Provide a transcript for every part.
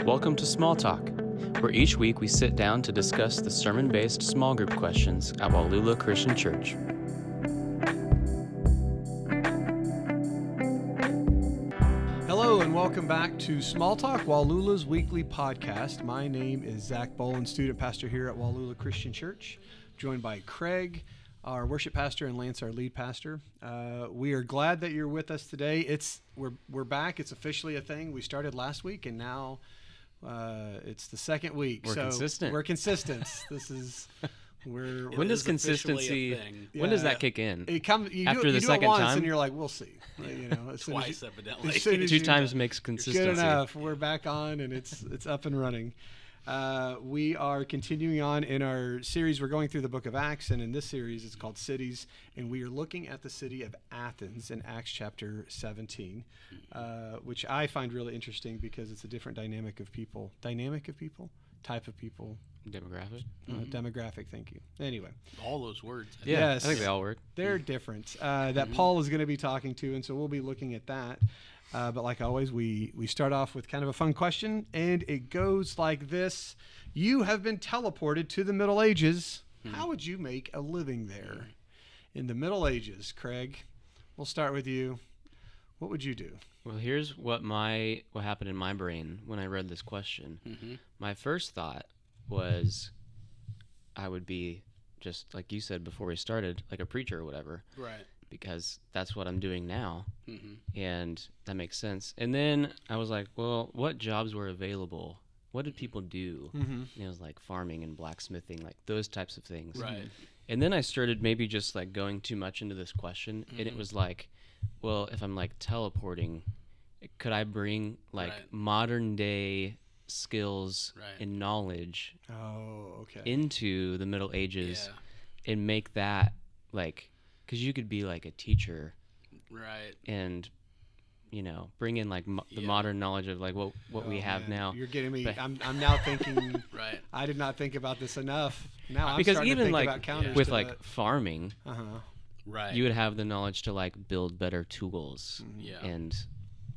Welcome to Small Talk, where each week we sit down to discuss the sermon-based small group questions at Wallula Christian Church. Hello and welcome back to Small Talk, Wallula's weekly podcast. My name is Zach Boland, student pastor here at Wallula Christian Church, joined by Craig, our worship pastor, and Lance, our lead pastor. We are glad that you're with us today. We're back. It's officially a thing. We started last week, and now it's the second week. We're consistent. We're consistent. When does consistency? When does that kick in? It comes after the second once time, and you're like, we'll see. You know, Twice, evidently. Two times makes consistency. Good enough. We're back on, and it's up and running. We are continuing on in our series. We're going through the book of Acts, and in this series, it's called Cities, and we are looking at the city of Athens in Acts chapter 17, which I find really interesting because it's a different dynamic of people. Type of people. Demographic? Demographic, thank you. Anyway. All those words. Yeah, yes, I think they all work. They're different. That Paul is going to be talking to, and so we'll be looking at that. But like always, we start off with kind of a fun question, and it goes like this. You have been teleported to the Middle Ages. How would you make a living there? In the Middle Ages, Craig, we'll start with you. What would you do? Well, here's what happened in my brain when I read this question. My first thought was I would be, just like you said before we started, like a preacher or whatever. Right. Because that's what I'm doing now, and that makes sense. And then I was like, well, what jobs were available? What did people do? And it was like farming and blacksmithing, like those types of things. Right. And then I started maybe just like going too much into this question, and it was like, well, if I'm like teleporting, could I bring like modern day skills and knowledge into the Middle Ages and make that like, because you could be like a teacher, and you know, bring in like the modern knowledge of like what we have now. You're getting me. I'm now thinking. I did not think about this enough. Now I'm starting to think about counters with to like farming. You would have the knowledge to like build better tools. And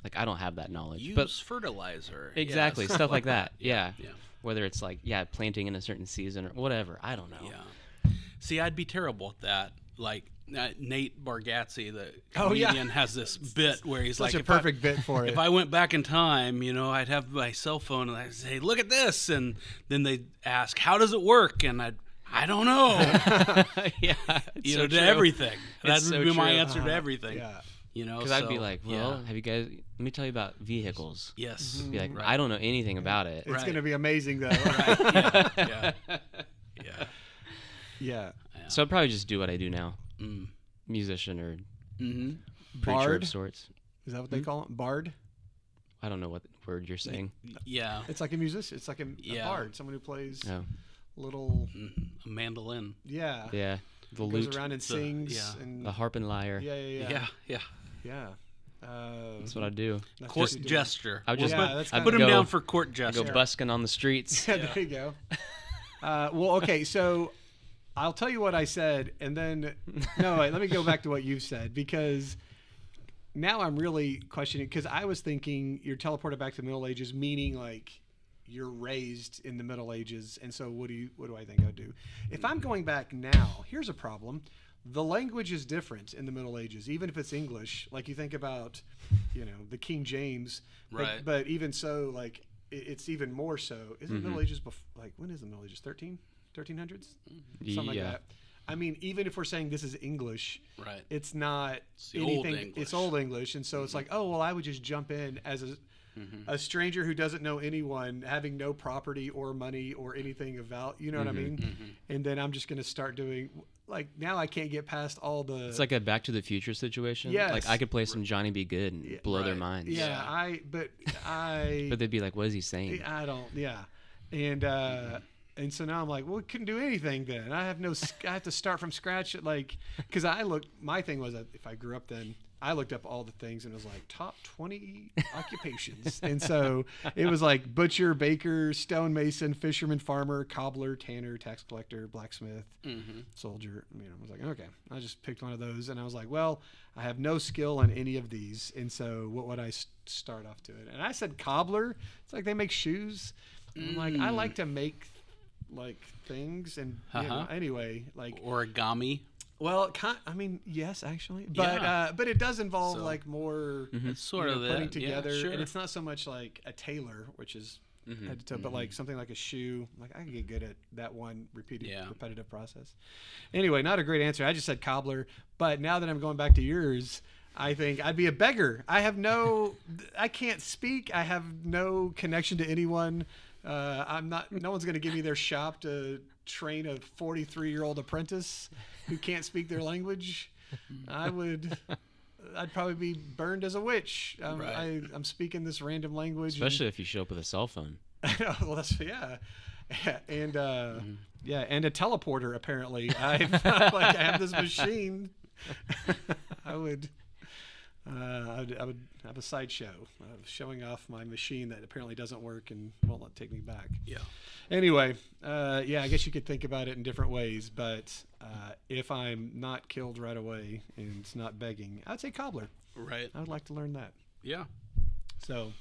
like I don't have that knowledge. Use fertilizer. Exactly, stuff like that. Yeah. Whether it's like planting in a certain season or whatever. I don't know. See, I'd be terrible at that. Like Nate Bargatze, the comedian, has this bit where he's such like, a perfect bit for it. If I went back in time, you know, I'd have my cell phone and I'd say, "Look at this," and then they'd ask, "How does it work?" And I don't know. You know, to everything. That would be my answer to everything. You know, because I'd be like, well, have you guys? Let me tell you about vehicles. Yes. Be like, I don't know anything about it. It's going to be amazing, though. Yeah. So I'd probably just do what I do now. Musician or preacher Bard of sorts. Is that what they call it? Bard? I don't know what word you're saying. Yeah. It's like a musician. It's like a bard, someone who plays little... a mandolin. Yeah. The goes lute. around and sings. And the harp and lyre. Yeah. That's what I do. Court gesture. I would just put him down for court gesture. Go busking on the streets. There you go. Well, okay, so I'll tell you what I said, and then let me go back to what you said, because now I'm really questioning, because I was thinking you're teleported back to the Middle Ages, meaning like you're raised in the Middle Ages, and so what do I think I'd do? If I'm going back now, here's a problem. The language is different in the Middle Ages, even if it's English. Like you think about, you know, the King James, but even so, like it's even more so. Isn't the Middle Ages like when is the Middle Ages? 1300s? Something like that. I mean, even if we're saying this is English, it's not anything. It's Old English, and so it's like, oh well, I would just jump in as a stranger who doesn't know anyone, having no property or money or anything of value. You know what I mean? And then I'm just going to start doing. Like now I can't get past all the... It's like a Back to the Future situation. Yes. Like I could play some Johnny Be Good and blow their minds. But they'd be like, what is he saying? I don't, And And so now I'm like, well, we couldn't do anything then. I have to start from scratch. Because my thing was that if I grew up then, I looked up all the things and it was like top 20 occupations. And so it was like butcher, baker, stonemason, fisherman, farmer, cobbler, tanner, tax collector, blacksmith, soldier. I was like, okay. I just picked one of those. And I was like, well, I have no skill in any of these. And so what would I start off to it? And I said cobbler. It's like they make shoes. I'm like, I like to make like things. And anyway, like origami. Well, yes, actually, but it does involve like more sort of putting together, sure. and it's not so much like a tailor, which is head to toe, but like something like a shoe. Like I can get good at that one repetitive process. Anyway, not a great answer. I just said cobbler, but now that I'm going back to yours, I think I'd be a beggar. I can't speak. I have no connection to anyone. No one's going to give me their shop to train a 43-year-old apprentice who can't speak their language. I'd probably be burned as a witch. I'm speaking this random language, especially if you show up with a cell phone. Well, that's and and a teleporter. Apparently, I have this machine. I would have a sideshow of showing off my machine that apparently doesn't work and won't take me back. Yeah. Anyway, I guess you could think about it in different ways, but if I'm not killed right away and it's not begging, I'd say cobbler. Right. I would like to learn that. Yeah. So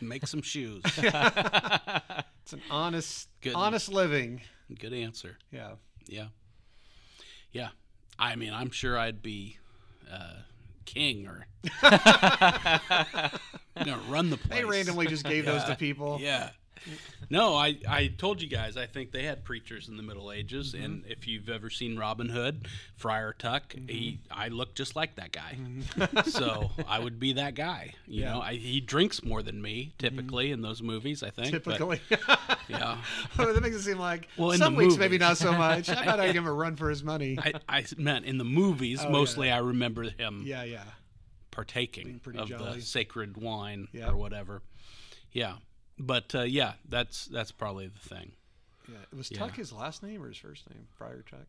make some shoes. It's an honest living. Good answer. Yeah. Yeah. Yeah. I mean, I'm sure I'd be king or gonna run the place. They randomly just gave those to people. Yeah. No, I told you guys, I think they had preachers in the Middle Ages, and if you've ever seen Robin Hood, Friar Tuck, I look just like that guy. So I would be that guy. You know, he drinks more than me, typically, in those movies, I think. Typically. But, yeah. Well, that makes it seem like in some the weeks movies. maybe not so much. I thought I'd give him a run for his money. I meant in the movies, mostly I remember him partaking of jolly. the sacred wine Yeah. or whatever. Yeah. But that's probably the thing. Yeah, was Tuck his last name or his first name? Friar Tuck.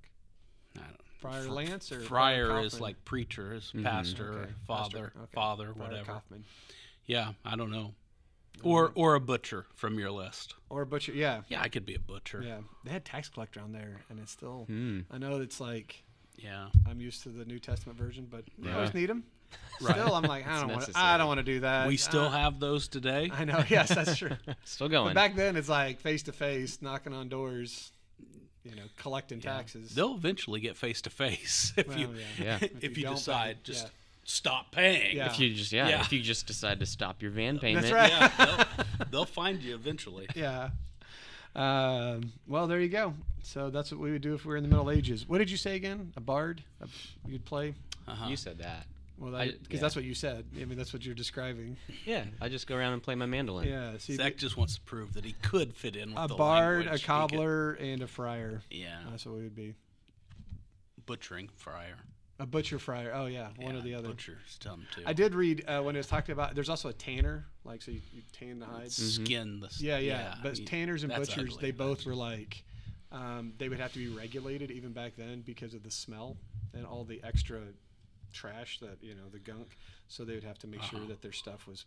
I don't know. Friar Lance or Friar is Kaufman? like preacher, is pastor, or father, Friar whatever. Kaufman. Yeah, I don't know. Or a butcher from your list. Or a butcher. Yeah. Yeah, I could be a butcher. Yeah, they had tax collector on there, and it's still. I know it's like. Yeah. I'm used to the New Testament version, but you Yeah. always need them. Right. Still, I'm like, I don't want to do that. We still have those today. I know. Yes, that's true. Still going. But back then, it's like face to face, knocking on doors, collecting taxes. They'll eventually get face to face if you if you don't decide pay, just stop paying. Yeah. If you just decide to stop your van payment. That's right. Yeah, they'll find you eventually. Yeah. Well, there you go. So that's what we would do if we were in the Middle Ages. What did you say again? A bard? You'd play? You said that. Well, because that's what you said. I mean, that's what you're describing. Yeah, I just go around and play my mandolin. Yeah. See, Zach just wants to prove that he could fit in with a the bard, language. a cobbler, and a friar. Yeah. That's what we would be. Butchering friar. A butcher friar. Oh, yeah. One or the other. Butcher's done too. I did read when it was talking about, there's also a tanner, like, so you tan the hides. Skin the Yeah. But tanners and that's butchers, ugly, they both were like, they would have to be regulated even back then because of the smell and all the extra trash that, the gunk. So they would have to make sure that their stuff was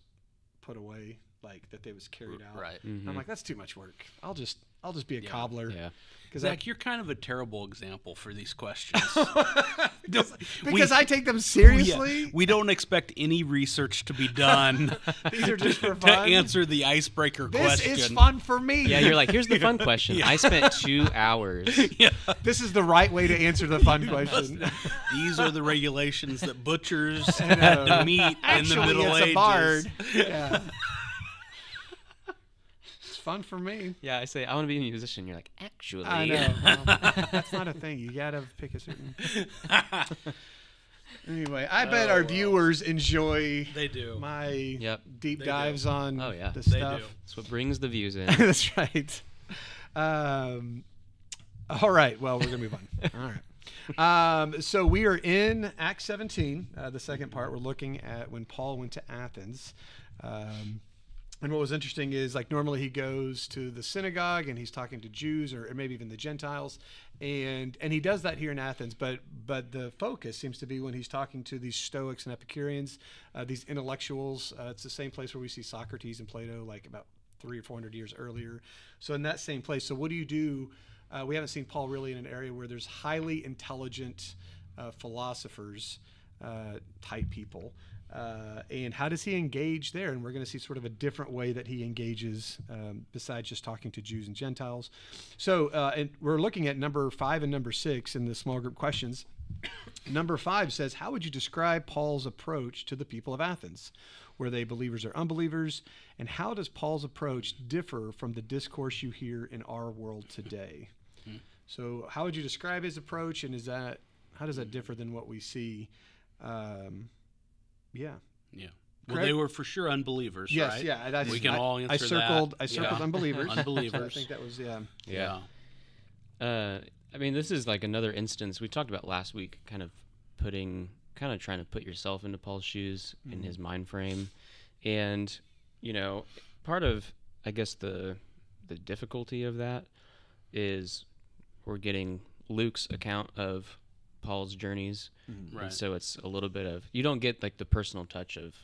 put away, like that they was carried out. Right. I'm like, that's too much work. I'll just be a cobbler. Yeah. Zach, you're kind of a terrible example for these questions. because I take them seriously. Yeah, we don't expect any research to be done. These are just for to fun. answer the icebreaker question. This is fun for me. Yeah, you're like, here's the fun question. I spent 2 hours. Yeah. This is the right way to answer the fun question. These are the regulations that butchers had to meet in the Middle it's Ages. A bard. Yeah. It's fun for me. Yeah, I say, I want to be a musician. You're like, actually. I know. Well, that's not a thing. You got to pick a certain... Anyway, I bet our viewers enjoy They do. my deep They dives do. on Oh, yeah. the They stuff. do. That's what brings the views in. That's right. All right. Well, we're going to move on. All right. So we are in Acts 17, the second part. We're looking at when Paul went to Athens. And what was interesting is, like, normally he goes to the synagogue and he's talking to Jews or maybe even the Gentiles, and he does that here in Athens. But the focus seems to be when he's talking to these Stoics and Epicureans, these intellectuals. It's the same place where we see Socrates and Plato, like about 300 or 400 years earlier. So in that same place. So what do you do? We haven't seen Paul really in an area where there's highly intelligent philosophers type people. And how does he engage there? And we're going to see sort of a different way that he engages besides just talking to Jews and Gentiles. So and we're looking at number 5 and number 6 in the small group questions. Number 5 says, how would you describe Paul's approach to the people of Athens? Were they believers or unbelievers? And how does Paul's approach differ from the discourse you hear in our world today? So how would you describe his approach, and how does that differ than what we see? Yeah. Well, they were for sure unbelievers, yes, right? Yeah. We can all answer I circled unbelievers. Unbelievers. So I think that was, I mean, this is like another instance we talked about last week, kind of trying to put yourself into Paul's shoes in his mind frame. And, part of, I guess, the difficulty of that is we're getting Luke's account of Paul's journeys. Right. And so it's a little bit of, you don't get like the personal touch of,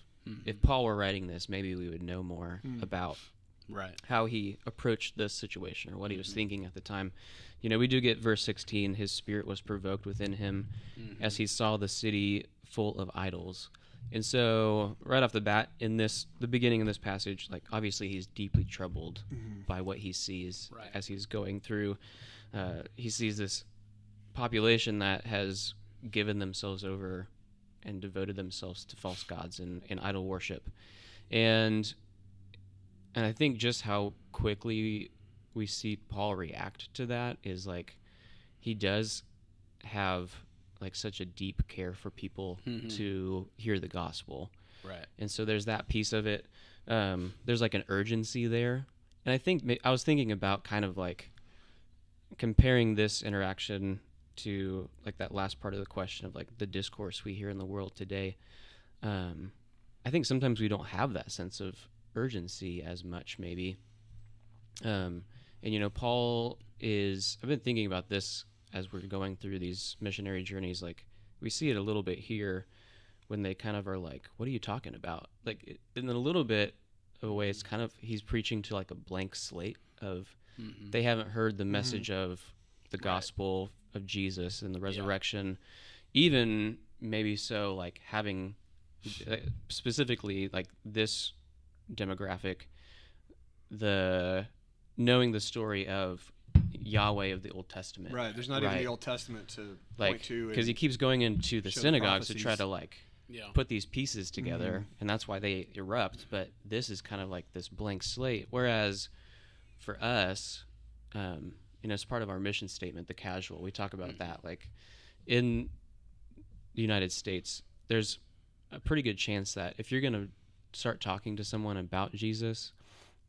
if Paul were writing this, maybe we would know more about how he approached this situation or what he was thinking at the time. We do get verse 16, his spirit was provoked within him as he saw the city full of idols. And so right off the bat in the beginning of this passage, like obviously he's deeply troubled by what he sees as he's going through. He sees this population that has given themselves over and devoted themselves to false gods and idol worship. And I think just how quickly we see Paul react to that is like he does have like such a deep care for people to hear the gospel. Right. And so there's that piece of it. There's like an urgency there. And I think I was thinking about kind of like comparing this interaction to like that last part of the question of like the discourse we hear in the world today. I think sometimes we don't have that sense of urgency as much maybe. And Paul I've been thinking about this as we're going through these missionary journeys. Like we see it a little bit here when they kind of are like, what are you talking about? Like in a little bit of a way, it's kind of, he's preaching to like a blank slate of, they haven't heard the message of the gospel of Jesus and the resurrection, even maybe so like having specifically like this demographic, knowing the story of Yahweh of the Old Testament. Right. There's not even the Old Testament to point to. Because he keeps going into the synagogues to try to like put these pieces together, and that's why they erupt. But this is kind of like this blank slate. Whereas for us, it's part of our mission statement, the casual. We talk about that. Like in the United States, there's a pretty good chance that if you're going to start talking to someone about Jesus,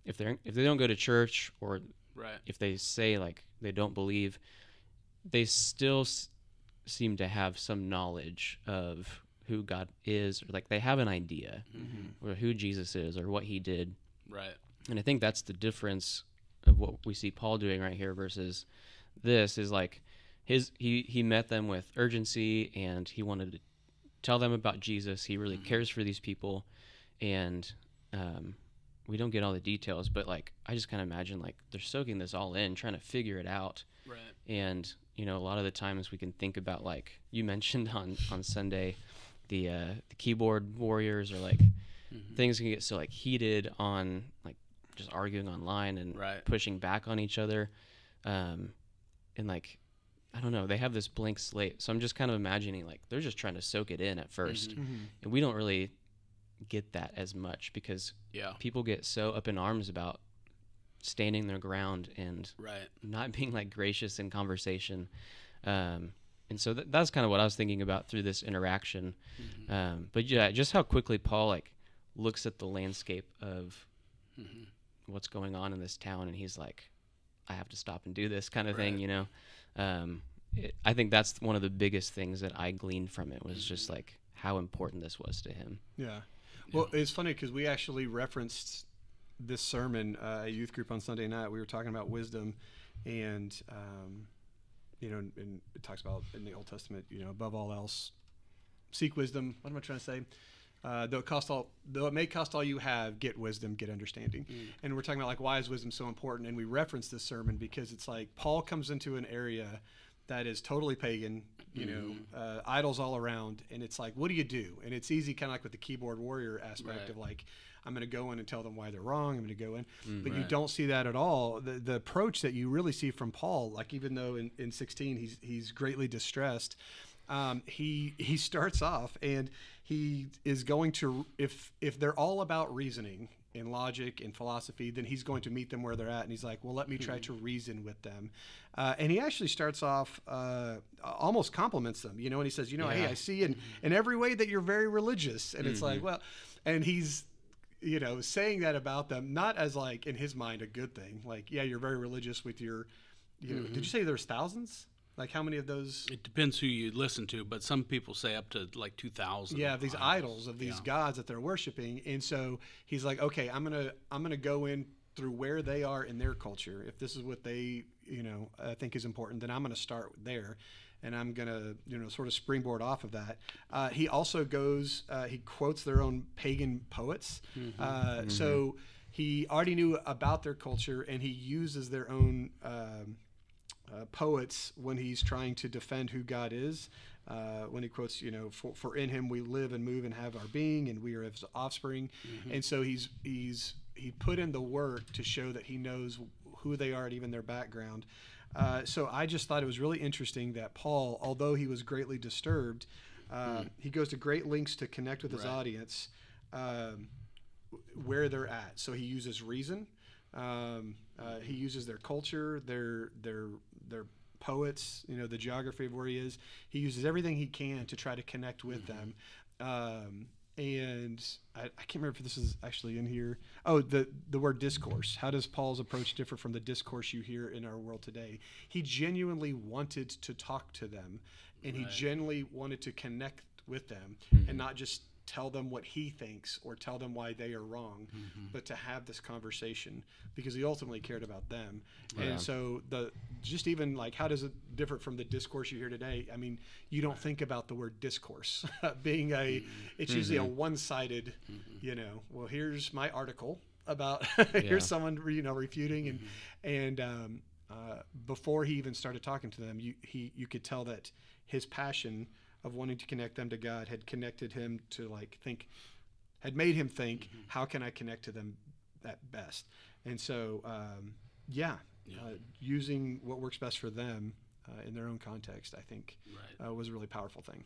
if they don't go to church or if they say like they don't believe, they still seem to have some knowledge of who God is, or like they have an idea or who Jesus is or what he did. Right. And I think that's the difference of what we see Paul doing right here versus this is like he met them with urgency and he wanted to tell them about Jesus. He really cares for these people, and we don't get all the details, but like I just kind of imagine like they're soaking this all in, trying to figure it out. Right. And a lot of the times we can think about, like you mentioned on Sunday, the keyboard warriors, or like things can get so like heated on like just arguing online and pushing back on each other, and like I don't know, they have this blank slate. So I'm just kind of imagining like they're just trying to soak it in at first, and we don't really get that as much because people get so up in arms about standing their ground and not being like gracious in conversation. And so that's kind of what I was thinking about through this interaction. But yeah, just how quickly Paul like looks at the landscape of what's going on in this town, and he's like, I have to stop and do this kind of thing, I think that's one of the biggest things that I gleaned from it was just like how important this was to him. Yeah. Well, it's funny because we actually referenced this sermon, a youth group on Sunday night. We were talking about wisdom, and and it talks about in the Old Testament, above all else, seek wisdom. What am I trying to say? Though it may cost all you have, get wisdom, get understanding. And we're talking about like, why is wisdom so important? And we reference this sermon because it's like Paul comes into an area that is totally pagan, idols all around, and it's like, what do you do? And it's easy, kind of like with the keyboard warrior aspect of like, I'm going to go in and tell them why they're wrong. I'm going to go in, but you don't see that at all. The approach that you really see from Paul, like even though in 16 he's greatly distressed, he starts off and he is going to, if they're all about reasoning and logic and philosophy, then he's going to meet them where they're at. And he's like, well, let me try to reason with them. And he actually starts off, almost compliments them, and he says, hey, I see in every way that you're very religious. And it's like, well, and he's, saying that about them, not as like in his mind, a good thing. Like, yeah, you're very religious with your, did you say there's thousands? Like how many of those? It depends who you listen to, but some people say up to like 2,000. Yeah, these idols of these gods that they're worshiping, and so he's like, okay, I'm gonna go in through where they are in their culture. If this is what they I think is important, then I'm gonna start there, and I'm gonna sort of springboard off of that. He also goes, he quotes their own pagan poets, so he already knew about their culture, and he uses their own. Poets when he's trying to defend who God is, when he quotes, for in him we live and move and have our being, and we are his offspring. And so he put in the work to show that he knows who they are and even their background. So I just thought it was really interesting that Paul, although he was greatly disturbed, he goes to great lengths to connect with his audience where they're at. So he uses reason. He uses their culture, their poets, the geography of where he is. He uses everything he can to try to connect with them. And I can't remember if this is actually in here. Oh, the word discourse. How does Paul's approach differ from the discourse you hear in our world today? He genuinely wanted to talk to them, and he genuinely wanted to connect with them, and not just tell them what he thinks or tell them why they are wrong, but to have this conversation because he ultimately cared about them. And so just even like, how does it differ from the discourse you hear today? I mean, you don't think about the word discourse being it's usually a one-sided, well, here's my article about, here's someone, refuting. And before he even started talking to them, you could tell that his passion of wanting to connect them to God had connected him to had made him think, how can I connect to them at best? And so, using what works best for them in their own context, I think was a really powerful thing.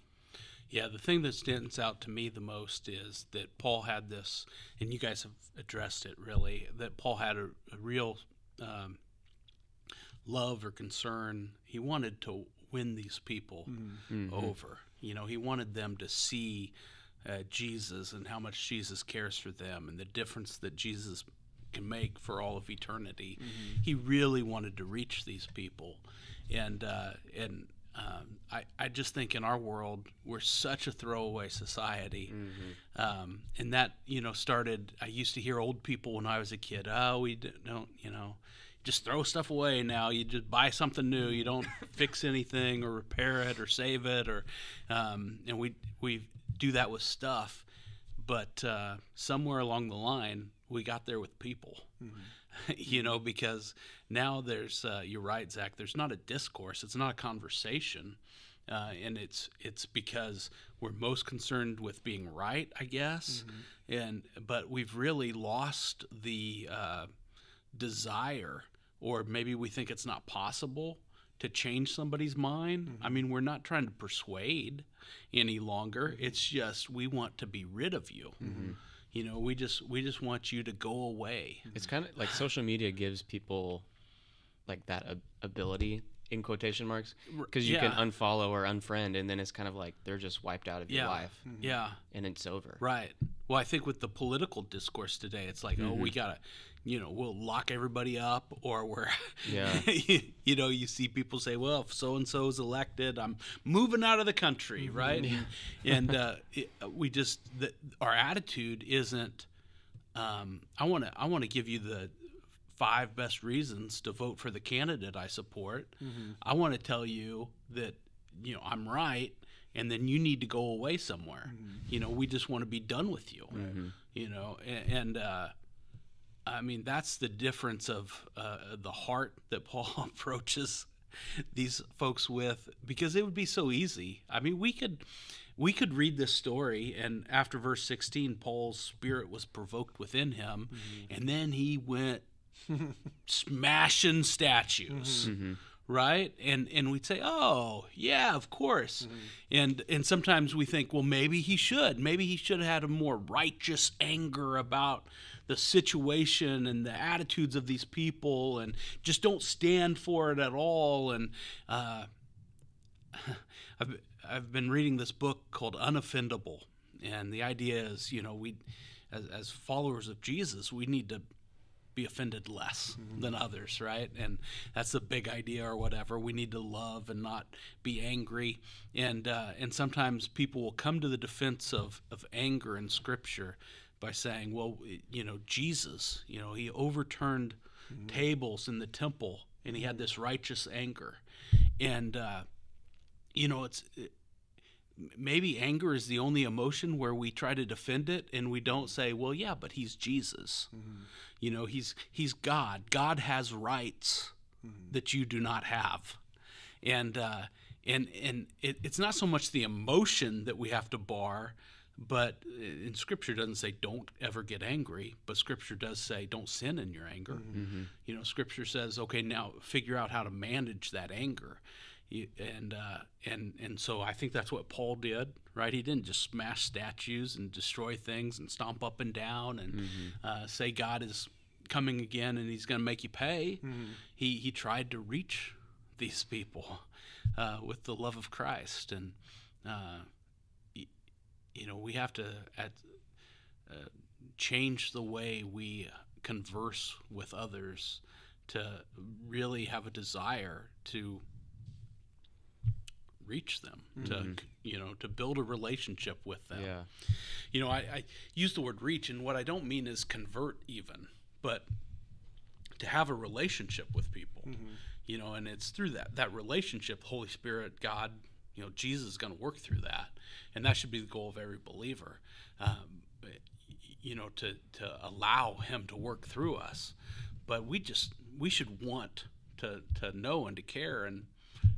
Yeah, the thing that stands out to me the most is that Paul had this, and you guys have addressed it really, that Paul had a real love or concern. He wanted to win these people over. He wanted them to see Jesus and how much Jesus cares for them and the difference that Jesus can make for all of eternity. He really wanted to reach these people. And I just think in our world, we're such a throwaway society. And that, started, I used to hear old people when I was a kid, we don't, just throw stuff away now. You just buy something new. You don't fix anything or repair it or save it, and we do that with stuff. But somewhere along the line, we got there with people, because now there's you're right, Zach. There's not a discourse. It's not a conversation, and it's because we're most concerned with being right, I guess. But we've really lost the desire, or maybe we think it's not possible to change somebody's mind. I mean, we're not trying to persuade any longer. It's just we want to be rid of you. We just want you to go away. It's kind of like social media gives people like that ability in quotation marks, because you can unfollow or unfriend, and then it's kind of like they're just wiped out of your life. And it's over. Right. Well, I think with the political discourse today, it's like, oh, we gotta, we'll lock everybody up, or we're, you see people say, well, if so and so is elected, I'm moving out of the country, right? And we just our attitude isn't I want to give you the 5 best reasons to vote for the candidate I support. I want to tell you that, I'm right, and then you need to go away somewhere. We just want to be done with you. And I mean, that's the difference of the heart that Paul approaches these folks with, because it would be so easy. I mean, we could read this story, and after verse 16, Paul's spirit was provoked within him, and then he went smashing statues, right? And we'd say, oh, yeah, of course. And sometimes we think, well, maybe he should have had a more righteous anger about the situation and the attitudes of these people, and just don't stand for it at all. And I've been reading this book called Unoffendable, and the idea is, we as followers of Jesus, we need to be offended less than others, right? And that's the big idea, or whatever. We need to love and not be angry. And sometimes people will come to the defense of anger in Scripture by saying, well, Jesus, he overturned tables in the temple, and he had this righteous anger. And maybe anger is the only emotion where we try to defend it, and we don't say, well, yeah, but he's Jesus. He's God. God has rights that you do not have. And it's not so much the emotion that we have to bar, but in Scripture doesn't say don't ever get angry, but Scripture does say don't sin in your anger. Scripture says, okay, now figure out how to manage that anger. And so I think that's what Paul did, right? He didn't just smash statues and destroy things and stomp up and down and say God is coming again and he's going to make you pay. He tried to reach these people with the love of Christ. And, we have to change the way we converse with others to really have a desire to reach them, to build a relationship with them. I use the word reach, and what I don't mean is convert even, but to have a relationship with people, and it's through that relationship, the Holy Spirit, God, Jesus is going to work through that, and that should be the goal of every believer, to allow him to work through us. But we should want to know and to care and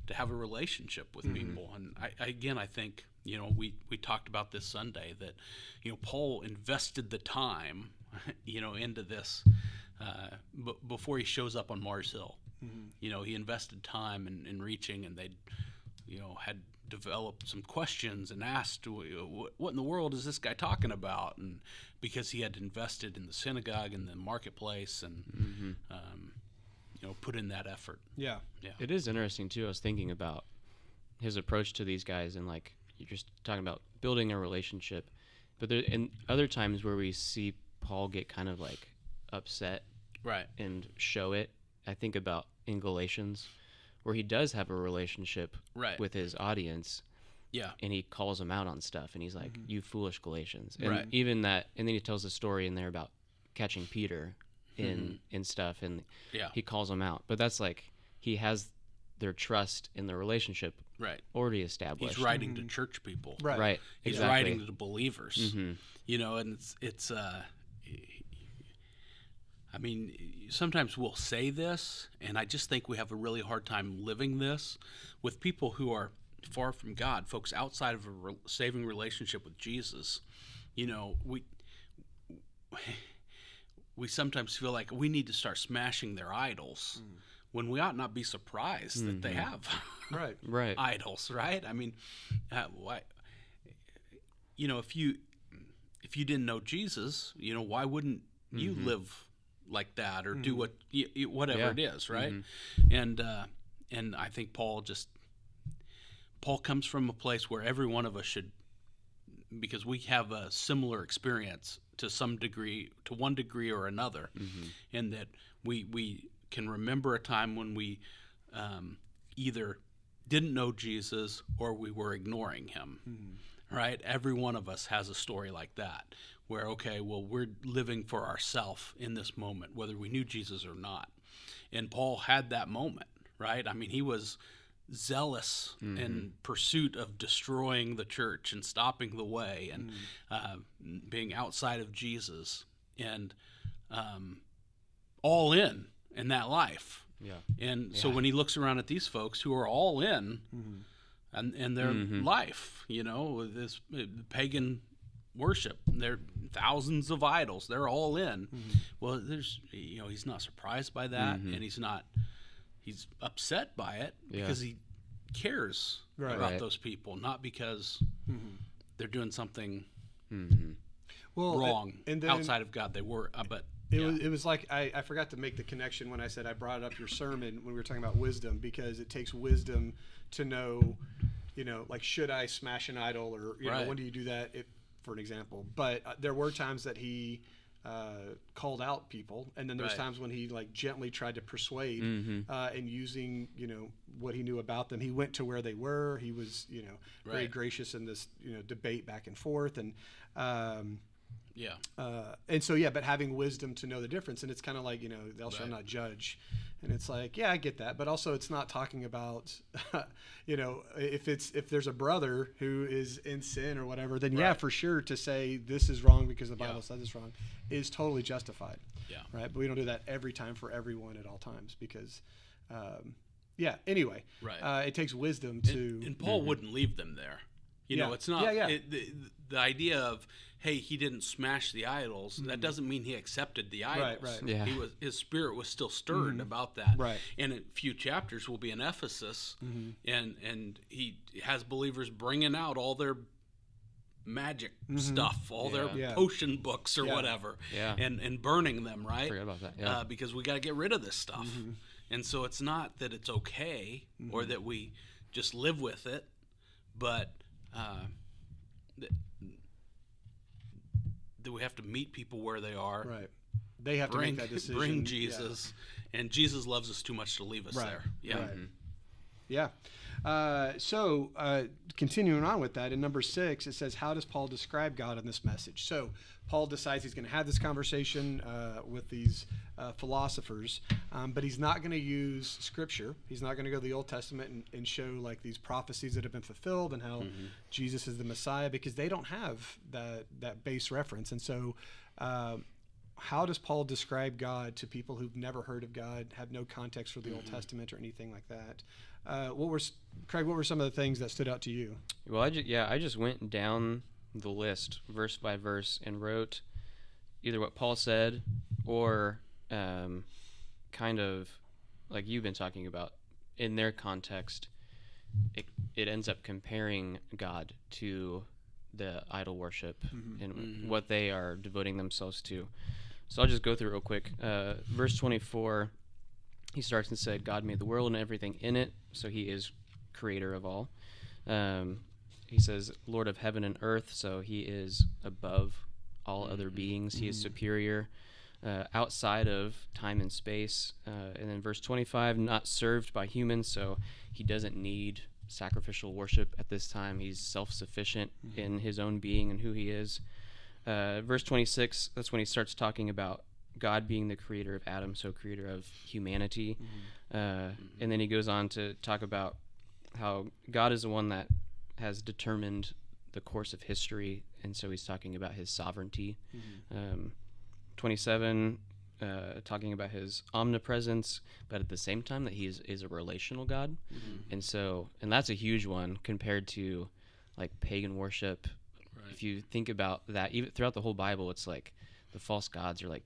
to have a relationship with people. And I think, we talked about this Sunday that, Paul invested the time, into this before he shows up on Mars Hill. He invested time in reaching, and they, had developed some questions and asked, what in the world is this guy talking about? And because he had invested in the synagogue and the marketplace and, put in that effort. Yeah. It is interesting too. I was thinking about his approach to these guys, and like you're just talking about building a relationship, but there in other times where we see Paul get kind of like upset, right, and show it. I think about in Galatians, where he does have a relationship with his audience, and he calls them out on stuff, and he's like, "You foolish Galatians," and even that, and then he tells a story in there about catching Peter in stuff, and he calls them out. But that's like he has their trust in the relationship already established. He's writing to church people, right? He's writing to the believers, and it's I mean, sometimes we'll say this, and I just think we have a really hard time living this with people who are far from God, folks outside of a saving relationship with Jesus. We sometimes feel like we need to start smashing their idols when we ought not be surprised that they have idols, right? I mean, why? If you didn't know Jesus, why wouldn't you live like that or do whatever it is, right? And I think Paul comes from a place where every one of us should, because we have a similar experience to some degree, to one degree or another, and that we can remember a time when we either didn't know Jesus or we were ignoring him, right? Every one of us has a story like that, where, okay, well, we're living for ourselves in this moment, whether we knew Jesus or not. And Paul had that moment, right? I mean, he was zealous in pursuit of destroying the church and stopping the way and being outside of Jesus and all in that life. Yeah. And so when he looks around at these folks who are all in and their life, you know, this pagan worship, they're thousands of idols, they're all in. Well, there's, you know, he's not surprised by that, and he's upset by it because he cares about those people, not because they're doing something wrong and then, outside of God. They were, but it was like I forgot to make the connection when I said I brought up your sermon when we were talking about wisdom, because it takes wisdom to know, you know, like, should I smash an idol, or you know, when do you do that? For an example, but there were times that he called out people, and then there's times when he like gently tried to persuade, and using, you know, what he knew about them, he went to where they were. He was, you know, very gracious in this, you know, debate back and forth, and and so but having wisdom to know the difference. And it's kind of like, you know, thou shalt not judge, and it's like, I get that, but also it's not talking about you know, if there's a brother who is in sin or whatever, then for sure, to say this is wrong because the Bible says it's wrong is totally justified, right? But we don't do that every time for everyone at all times, because anyway, it takes wisdom to, and Paul wouldn't leave them there. You know, it's not the idea of, hey, he didn't smash the idols. That doesn't mean he accepted the idols. His spirit was still stirred about that. And in a few chapters will be in Ephesus, and he has believers bringing out all their magic stuff, all their potion books or whatever, and burning them, right? Forget about that. Because we got to get rid of this stuff. And so it's not that it's okay or that we just live with it, but that we have to meet people where they are. Right. They have to make that decision. Bring Jesus, and Jesus loves us too much to leave us there. So continuing on with that, in number 6, it says, how does Paul describe God in this message? So Paul decides he's going to have this conversation with these philosophers, but he's not going to use Scripture. He's not going to go to the Old Testament and show like these prophecies that have been fulfilled and how Jesus is the Messiah, because they don't have that base reference. And so how does Paul describe God to people who've never heard of God, have no context for the Old Testament or anything like that? Craig, what were some of the things that stood out to you? Well, I just went down the list verse by verse and wrote either what Paul said or kind of like you've been talking about in their context. It ends up comparing God to the idol worship and what they are devoting themselves to. So I'll just go through it real quick. Verse 24, he starts and said, God made the world and everything in it, so he is creator of all. He says, Lord of heaven and earth, so he is above all other beings. He is superior, outside of time and space. And then verse 25, not served by humans, so he doesn't need sacrificial worship at this time. He's self-sufficient in his own being and who he is. Verse 26, that's when he starts talking about God being the creator of Adam, so creator of humanity. And then he goes on to talk about how God is the one that has determined the course of history, and so he's talking about his sovereignty. 27, talking about his omnipresence, but at the same time that he is a relational God. And that's a huge one compared to like pagan worship. If you think about that, even throughout the whole Bible, it's like the false gods are like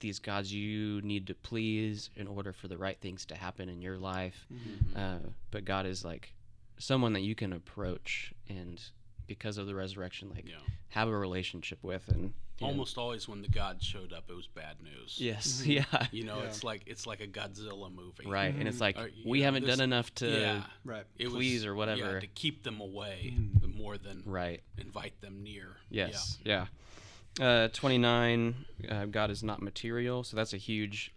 these gods you need to please in order for the right things to happen in your life. But God is like someone that you can approach, and because of the resurrection, like have a relationship with. And almost always when the gods showed up, it was bad news. Yes. You know, it's like a Godzilla movie, right? And it's like we haven't done enough to please or whatever, to keep them away more than invite them near. 29, God is not material, so that's a huge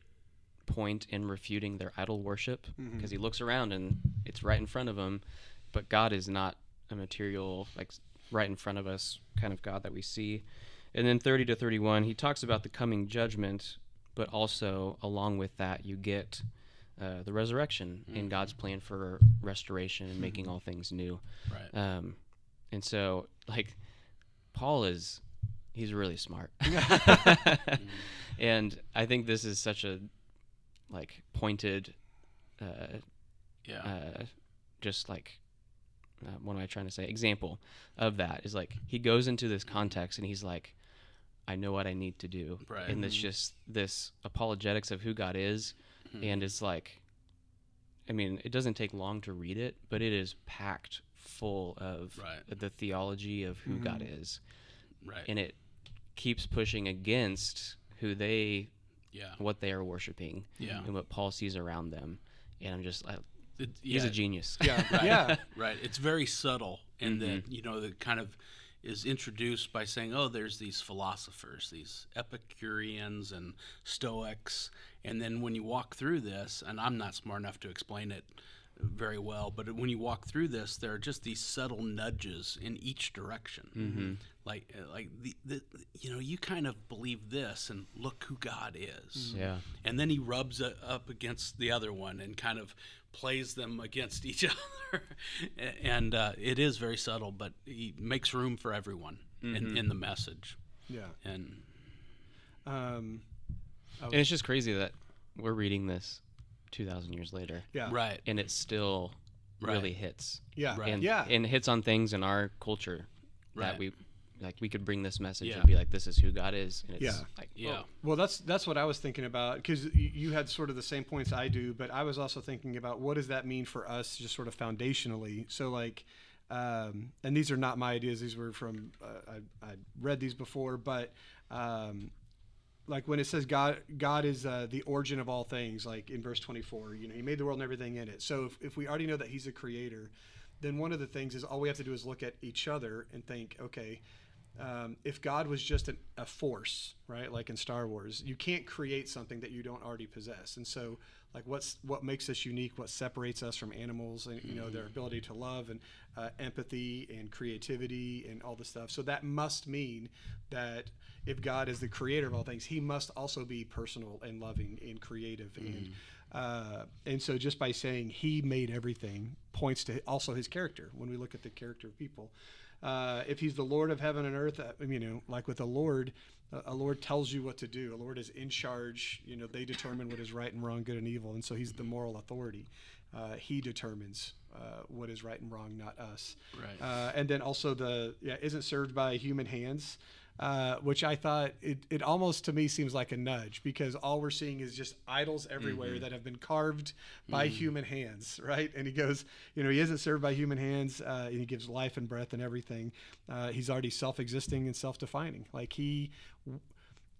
point in refuting their idol worship, because he looks around and it's right in front of him, but God is not a material like right in front of us kind of God that we see. And then 30 to 31, he talks about the coming judgment, but also along with that, you get the resurrection and God's plan for restoration and making all things new. Right. And so, like, Paul he's really smart. And I think this is such a, like, pointed, just like, what am I trying to say? Example of that is, like, he goes into this context and he's like, I know what I need to do. Right. And it's just this apologetics of who God is. And it's like, I mean, it doesn't take long to read it, but it is packed full of the theology of who God is. Right. And it keeps pushing against what they are worshiping and what Paul sees around them. And I'm just like, he's a genius. Yeah. Right. Right. It's very subtle in that, that kind of is introduced by saying, oh, there's these philosophers, these Epicureans and Stoics. And then when you walk through this, and I'm not smart enough to explain it very well, but when you walk through this, there are just these subtle nudges in each direction. Like you kind of believe this, and look who God is. Yeah. And then he rubs it up against the other one and kind of plays them against each other. And it is very subtle, but he makes room for everyone in the message. Yeah. And and it's just crazy that we're reading this 2,000 years later. Yeah. Right. And it still really hits. Yeah. Right. And hits on things in our culture that Right. we could bring this message Yeah. and be like, this is who God is. And it's like, Well, that's what I was thinking about, because you had sort of the same points I do, but I was also thinking about what does that mean for us, just sort of foundationally. So, like, and these are not my ideas; these were from I read these before, but like when it says God is the origin of all things, like in verse 24, He made the world and everything in it. So if we already know that He's a creator, then one of the things is all we have to do is look at each other and think, okay. If God was just a force, right, like in Star Wars, you can't create something that you don't already possess. And so, like, what makes us unique, what separates us from animals, and their ability to love and empathy and creativity and all this stuff. So that must mean that if God is the creator of all things, He must also be personal and loving and creative. And so just by saying He made everything points to also His character. When we look at the character of people. If He's the Lord of heaven and earth, like with a Lord tells you what to do. A Lord is in charge. They determine what is right and wrong, good and evil, and so He's the moral authority. He determines what is right and wrong, not us. Right. And then also isn't served by human hands, which I thought it almost to me seems like a nudge, because all we're seeing is just idols everywhere that have been carved by human hands, right? And He goes, He isn't served by human hands, and He gives life and breath and everything. He's already self-existing and self-defining. Like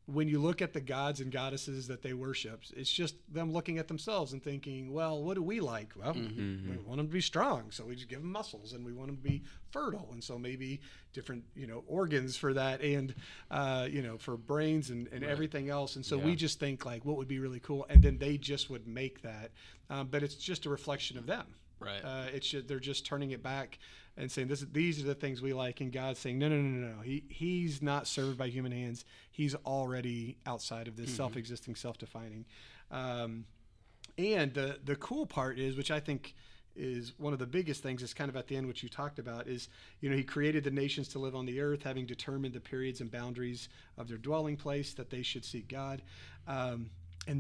when you look at the gods and goddesses that they worship, it's just them looking at themselves and thinking, well, what do we like? Well, we want them to be strong, so we just give them muscles, and we want them to be fertile, and so maybe different, organs for that, and for brains and everything else. And so we just think like, what would be really cool, and then they just would make that, but it's just a reflection of them. Right. They're just turning it back and saying these are the things we like, and God's saying no. He's not served by human hands. He's already outside of this, self-existing, self-defining. And the cool part is, which I think is one of the biggest things, is kind of at the end, which you talked about, is He created the nations to live on the earth, having determined the periods and boundaries of their dwelling place, that they should seek God. And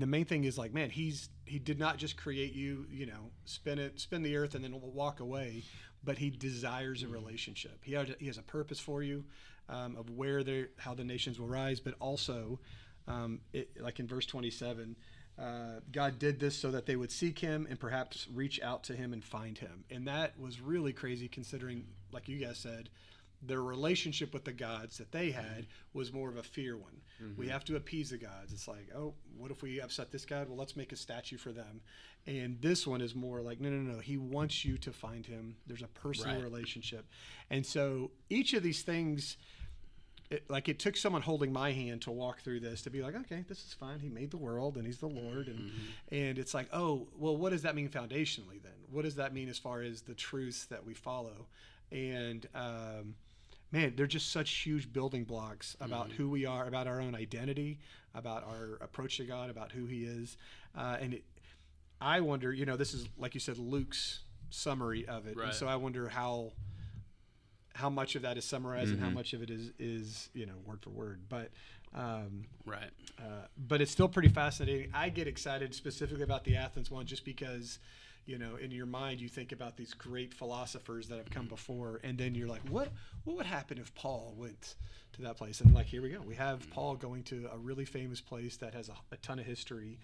the main thing is, like, man, He did not just create you, spin the earth and then walk away, but He desires a relationship. He has a purpose for you, of how the nations will rise, but also, like in verse 27, God did this so that they would seek Him and perhaps reach out to Him and find Him. And that was really crazy, considering, like you guys said, their relationship with the gods that they had was more of a fear one. We have to appease the gods. It's like, oh, what if we upset this god? Well, let's make a statue for them. And this one is more like, no. He wants you to find Him. There's a personal relationship. And so each of these things, it took someone holding my hand to walk through this, to be like, okay, this is fine. He made the world and He's the Lord. And it's like, oh, well, what does that mean foundationally then? What does that mean as far as the truths that we follow? And man, they're just such huge building blocks about who we are, about our own identity, about our approach to God, about who He is. I wonder, this is, like you said, Luke's summary of it. Right. And so I wonder how much of that is summarized and how much of it is word for word. But right. But it's still pretty fascinating. I get excited specifically about the Athens one just because, in your mind you think about these great philosophers that have come before, and then you're like, what would happen if Paul went to that place? And like, here we go. We have Paul going to a really famous place that has a ton of history,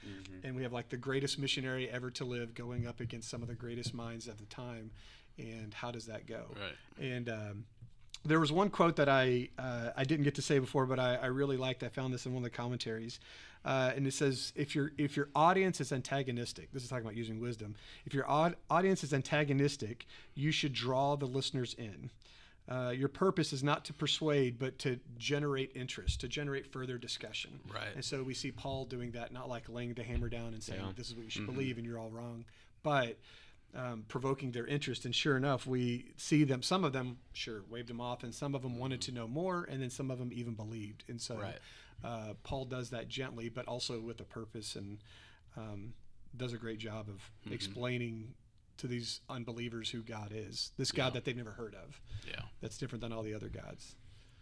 and we have like the greatest missionary ever to live going up against some of the greatest minds of the time. And how does that go? Right. And there was one quote that I didn't get to say before, but I really liked. I found this in one of the commentaries, and it says, if your audience is antagonistic, this is talking about using wisdom. If your audience is antagonistic, you should draw the listeners in. Your purpose is not to persuade, but to generate interest, to generate further discussion. Right. And so we see Paul doing that, not like laying the hammer down and saying, this is what you should believe and you're all wrong, but provoking their interest. And sure enough, we see them, some of them, waved them off, and some of them wanted to know more, and then some of them even believed. And so Paul does that gently, but also with a purpose, and does a great job of explaining to these unbelievers who God is, this God that they've never heard of. Yeah. That's different than all the other gods.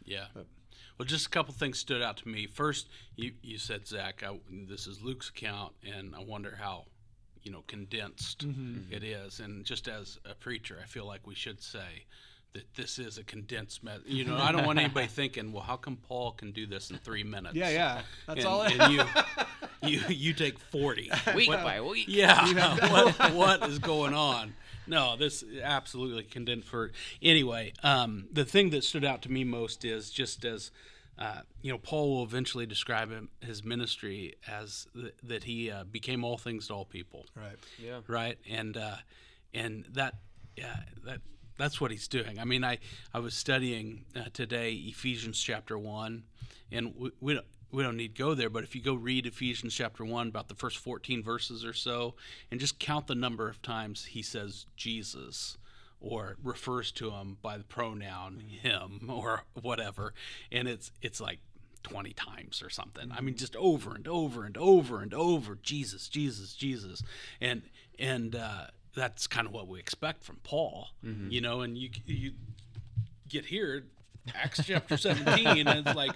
Yeah. Well, just a couple things stood out to me. First, you said, Zach, this is Luke's account, and I wonder how condensed it is. And just as a preacher, I feel like we should say that this is a condensed message. I don't want anybody thinking, well, how come Paul can do this in 3 minutes? Yeah. That's all. And you take 40 week by week. Yeah. What is going on? No, this is absolutely condensed for. Anyway, the thing that stood out to me most is just as. Paul will eventually describe his ministry as that he became all things to all people. Right. Yeah. Right. And that's what he's doing. I mean, I was studying today Ephesians chapter 1, and we don't need to go there, but if you go read Ephesians chapter 1, about the first 14 verses or so, and just count the number of times he says Jesus, or refers to him by the pronoun him or whatever, and it's like 20 times or something. I mean, just over and over and over and over, Jesus, Jesus, Jesus, and that's kind of what we expect from Paul, and you get here, Acts chapter 17, and it's like,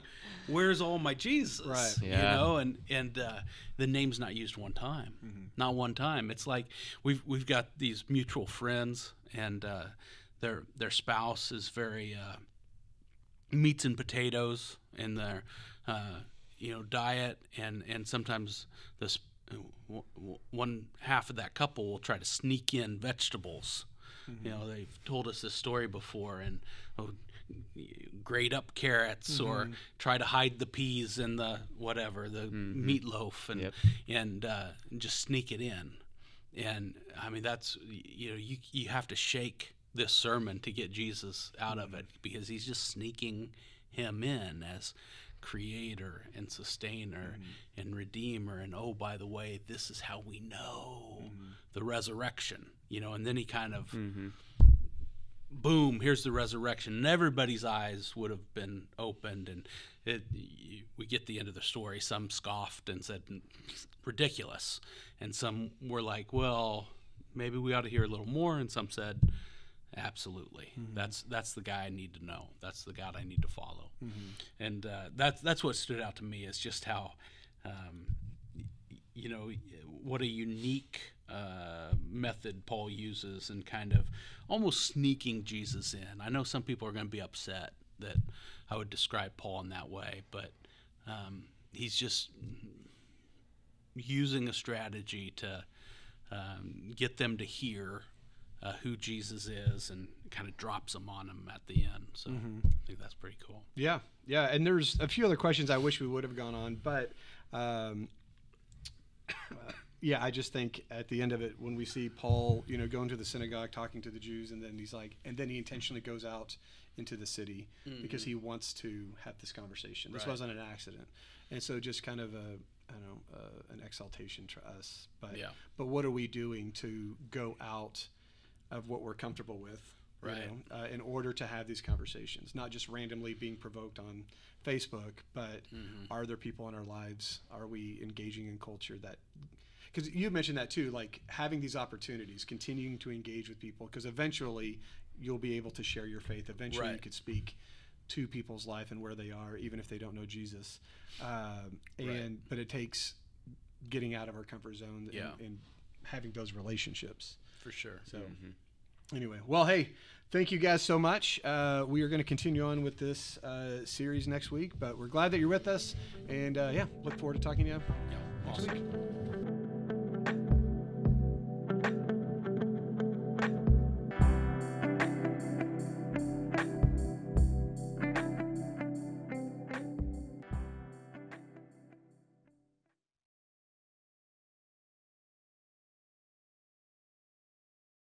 where's all my Jesus? Right. Yeah. And the name's not used one time, not one time. It's like we've got these mutual friends, and their spouse is very meats and potatoes in their diet, and sometimes this one half of that couple will try to sneak in vegetables. They've told us this story before, and grate up carrots or try to hide the peas in the whatever, the meatloaf, and just sneak it in. And I mean, that's you have to shake this sermon to get Jesus out of it, because he's just sneaking him in as creator and sustainer and redeemer, and oh, by the way, this is how we know the resurrection, and then he kind of boom, here's the resurrection, and everybody's eyes would have been opened, and we get the end of the story. Some scoffed and said ridiculous, and some were like, well, maybe we ought to hear a little more, and some said, absolutely, that's the guy I need to know, that's the God I need to follow. And that's what stood out to me, is just how what a unique method Paul uses, and kind of almost sneaking Jesus in. I know some people are going to be upset that I would describe Paul in that way, but he's just using a strategy to get them to hear who Jesus is, and kind of drops them on him at the end. So I think that's pretty cool. Yeah. And there's a few other questions I wish we would have gone on, but I just think at the end of it, when we see Paul, going to the synagogue, talking to the Jews, and then then he intentionally goes out into the city because he wants to have this conversation. This wasn't an accident. And so just kind of an exaltation to us. But what are we doing to go out of what we're comfortable with Right. In order to have these conversations, not just randomly being provoked on Facebook, but are there people in our lives? Are we engaging in culture that? Because you mentioned that too, like having these opportunities, continuing to engage with people, because eventually you'll be able to share your faith. Eventually you could speak to people's life and where they are, even if they don't know Jesus. But it takes getting out of our comfort zone and having those relationships. For sure. So anyway, well, hey, thank you guys so much. We are going to continue on with this series next week, but we're glad that you're with us. And look forward to talking to you next week.